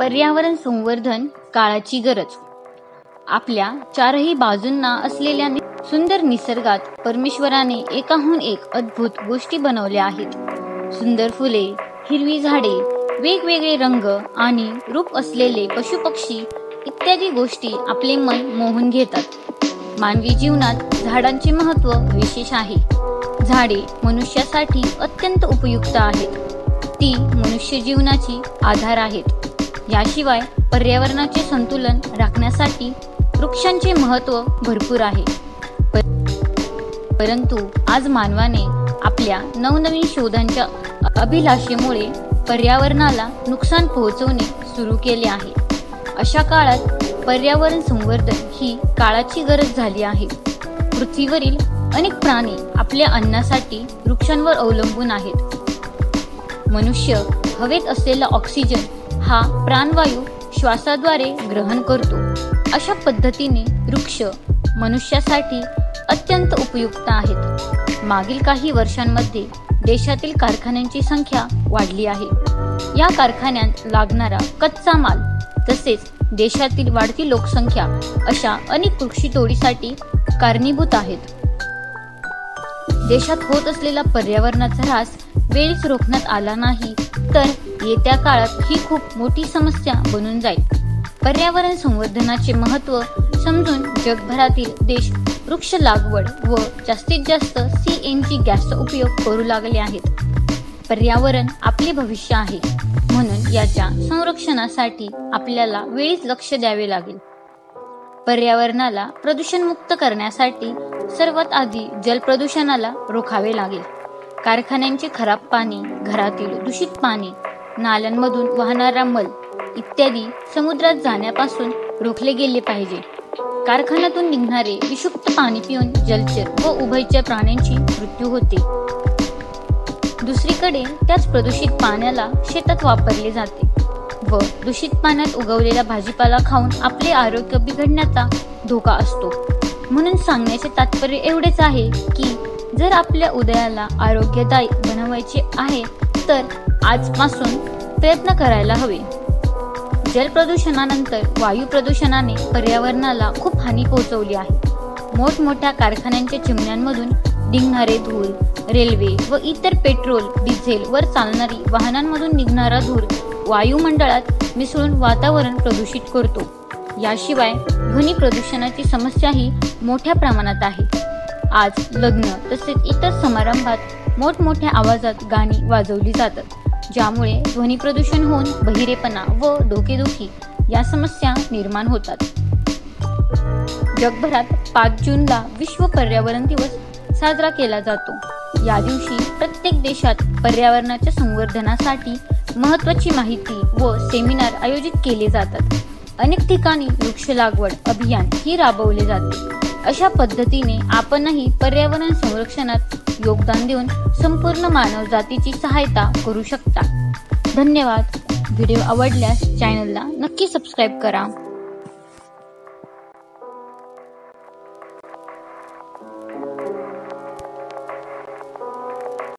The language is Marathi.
पर्यावरण संवर्धन काळाची गरज. आपल्या चारही बाजूंना असलेल्या सुंदर निसर्गात परमेश्वराने एकाहून एक अद्भुत गोष्टी बनवल्या आहेत. सुंदर फुले, हिरवी झाडे, वेगवेगळे रंग आणि रूप असलेले पशुपक्षी इत्यादी गोष्टी आपले मन मोहून घेतात. मानवी जीवनात झाडांचे महत्त्व विशेष आहे. झाडे मनुष्यासाठी अत्यंत उपयुक्त आहेत. ती मनुष्य जीवनाची आधार आहेत. याशिवाय पर्यावरणाचे संतुलन राखण्यासाठी वृक्षांचे महत्त्व भरपूर आहे. परंतु आज मानवाने आपल्या नवनवीन शोधांच्या अभिलाषेमुळे पर्यावरणाला नुकसान पोहोचवणे सुरू केले आहे. अशा काळात पर्यावरण संवर्धन ही काळाची गरज झाली आहे. पृथ्वीवरील अनेक प्राणी आपल्या अन्नासाठी वृक्षांवर अवलंबून आहेत. मनुष्य हवेत असलेला ऑक्सिजन हा प्राणवायू श्वासाद्वारे ग्रहण करतो. अशा पद्धतीने वृक्ष मनुष्यासाठी अत्यंत उपयुक्त आहेत. मागील काही वर्षांमध्ये देशातील कारखान्यांची संख्या वाढली आहे. या कारखान्यात लागणारा कच्चा माल तसेच देशातील वाढती लोकसंख्या अशा अनेक वृक्षतोडीसाठी कारणीभूत आहेत. देशात होत असलेला पर्यावरणाचा ऱ्हास वेळीच रोखण्यात आला नाही तर येत्या काळात ही खूप मोठी समस्या बनून जाईल. पर्यावरण संवर्धनाचे महत्त्व समजून जगभरातील देश वृक्ष लागवड व जास्तीत जास्त CNG गॅसचा उपयोग करू लागले आहेत. पर्यावरण आपले भविष्य आहे, म्हणून याच्या संरक्षणासाठी आपल्याला वेळीच लक्ष द्यावे लागेल. पर्यावरणाला प्रदूषणमुक्त करण्यासाठी सर्वात आधी जलप्रदूषणाला रोखावे लागेल. कारखान्यांचे खराब पाणी, घरातील दूषित पाणी, नाल्यांमधून वाहणारा मल इत्यादी समुद्रात जाण्यापासून रोखले गेले पाहिजे. कारखान्यातून निघणारे विषुक्त पाणी पिऊन जलचर व उभयचर प्राण्यांची मृत्यू होते. दुसरीकडे त्याच प्रदूषित पाण्याला शेतात वापरले जाते व दूषित पाण्यात उगवलेला भाजीपाला खाऊन आपले आरोग्य बिघडण्याचा धोका असतो. म्हणून सांगण्याचे तात्पर्य एवढेच आहे की जर आपल्या उदयाला आरोग्यदायी बनवायचे आहे तर आजपासून प्रयत्न करायला हवे. जलप्रदूषणानंतर वायू प्रदूषणाने पर्यावरणाला खूप हानी पोहोचवली आहे. मोठमोठ्या कारखान्यांच्या चिमण्यांमधून निघणारे धूर, रेल्वे व इतर पेट्रोल, डिझेल वर चालणारी वाहनांमधून निघणारा धूर वायुमंडळात मिसळून वातावरण प्रदूषित करतो. याशिवाय ध्वनी प्रदूषणाची समस्याही मोठ्या प्रमाणात आहे. आज लग्न तसेच इतर समारंभात मोठमोठ्या आवाजात गाणी वाजवली जातात, ज्यामुळे ध्वनी प्रदूषण होऊन बहिरेपणा व डोकेदुखी या समस्या निर्माण होतात. जगभरात 5 जूनला विश्व पर्यावरण दिवस साजरा केला जातो. या दिवशी प्रत्येक देशात पर्यावरणाच्या संवर्धनासाठी महत्त्वाची माहिती व सेमिनार आयोजित केले जातात. अनेक ठिकाणी वृक्ष लागवड अभियान ही राबवले जाते. अशा पद्धतीने आपणही पर्यावरण संरक्षणात योगदान देऊन संपूर्ण मानवजातीची सहायता करू शकता. धन्यवाद. व्हिडिओ आवडल्यास चॅनलला नक्की सबस्क्राईब करा.